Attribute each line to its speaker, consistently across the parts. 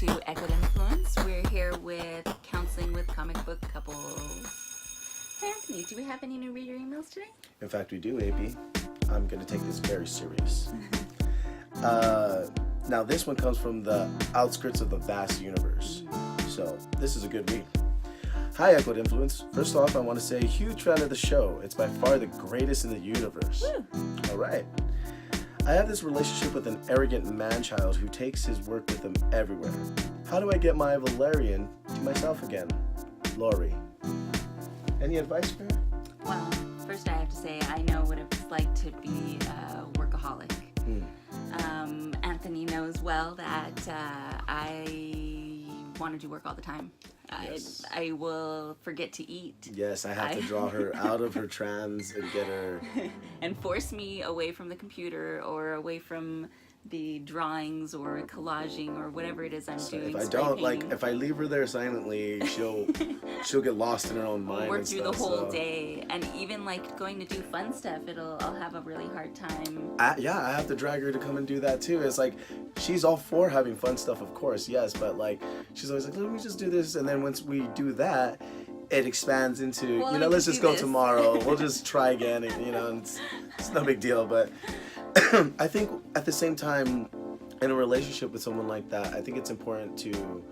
Speaker 1: to Echoed Influence. We're here with Counseling with Comic Book Couples. Hey Anthony, do we have any new reader emails today?
Speaker 2: In fact, we do, AP. I'm going to take this very serious. Now, this one comes from the outskirts of the vast universe. So, this is a good read. Hi, Echoed Influence. First off, I want to say huge fan of the show. It's by far the greatest in the universe.
Speaker 1: Woo.
Speaker 2: All right. I have this relationship with an arrogant man-child who takes his work with him everywhere. How do I get my Valerian to myself again? Lori. Any advice for her?
Speaker 1: Well, first I have to say I know what it's like to be a workaholic. Anthony knows well that I want to do work all the time.
Speaker 2: Yes.
Speaker 1: I will forget to eat.
Speaker 2: Yes, I have to draw her out of her trance and get her...
Speaker 1: and force me away from the computer or away from the drawings or collaging or whatever it is I'm doing.
Speaker 2: If I don't, if I leave her there silently, she'll get lost in her own mind.
Speaker 1: Work through the whole day, and even going to do fun stuff, I'll have a really hard time.
Speaker 2: I have to drag her to come and do that too. It's like she's all for having fun stuff, of course, yes, but she's always like, let me just do this, and then once we do that, it expands into let's just go tomorrow. We'll just try again, and it's no big deal, but. I think at the same time, in a relationship with someone like that, I think it's important to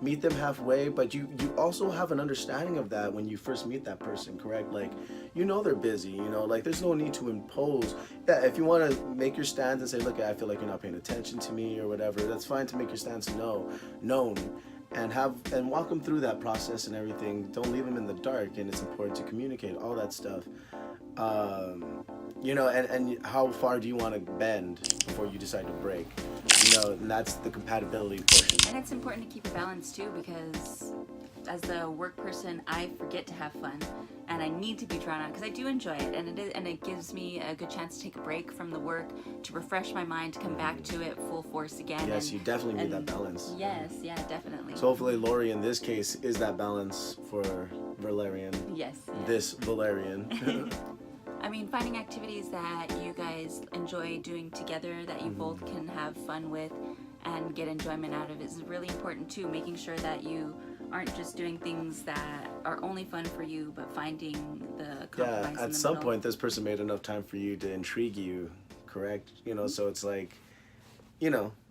Speaker 2: meet them halfway, but you also have an understanding of that when you first meet that person, correct? They're busy, there's no need to impose. Yeah, if you want to make your stance and say, look, I feel like you're not paying attention to me or whatever, that's fine to make your stance known. And walk them through that process and everything. Don't leave them in the dark, and it's important to communicate all that stuff. And how far do you want to bend before you decide to break? And that's the compatibility portion.
Speaker 1: And it's important to keep a balance too, because as a work person, I forget to have fun, and I need to be drawn out because I do enjoy it, and it gives me a good chance to take a break from the work, to refresh my mind, to come back to it full force again.
Speaker 2: Yes, you definitely need that balance.
Speaker 1: Yes, yeah, definitely.
Speaker 2: So hopefully Lori in this case is that balance for Valerian.
Speaker 1: Yes.
Speaker 2: This Valerian.
Speaker 1: I mean, finding activities that you guys enjoy doing together, that you both can have fun with and get enjoyment out of, is really important too. Making sure that you aren't just doing things that are only fun for you, but finding the compromise in the
Speaker 2: at some
Speaker 1: middle.
Speaker 2: point this person made enough time for you to intrigue you, correct? So it's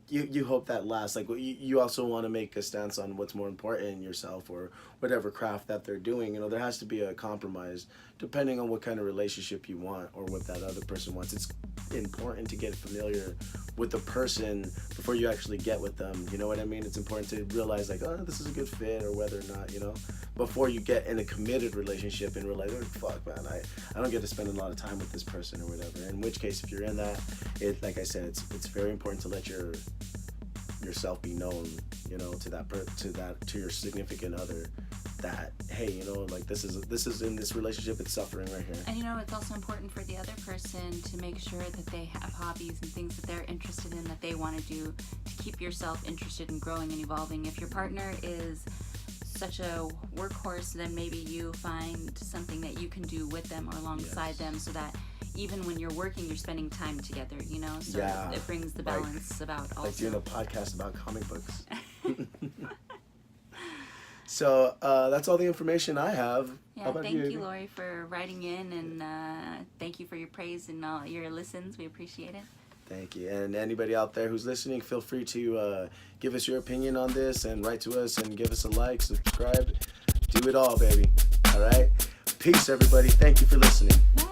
Speaker 2: you hope that lasts. You also want to make a stance on what's more important in yourself or whatever craft that they're doing. There has to be a compromise depending on what kind of relationship you want or what that other person wants. It's important to get familiar with the person before you actually get with them. You know what I mean? It's important to realize this is a good fit or whether or not, before you get in a committed relationship and realize, oh, fuck, man, I don't get to spend a lot of time with this person or whatever. In which case, if you're in that, like I said, it's very important to let yourself be known, to your significant other, that hey, this is in this relationship, it's suffering right here.
Speaker 1: And it's also important for the other person to make sure that they have hobbies and things that they're interested in, that they want to do, to keep yourself interested in growing and evolving. If your partner is such a workhorse, then maybe you find something that you can do with them or alongside them, so that even when you're working, you're spending time together, so it brings the balance about also.
Speaker 2: Like doing a podcast about comic books. So that's all the information I have.
Speaker 1: Yeah,
Speaker 2: How about
Speaker 1: thank you, Lori, for writing in, and thank you for your praise and all your listens. We appreciate it.
Speaker 2: Thank you. And anybody out there who's listening, feel free to give us your opinion on this and write to us and give us a like, subscribe. Do it all, baby. All right? Peace, everybody. Thank you for listening.
Speaker 1: Bye.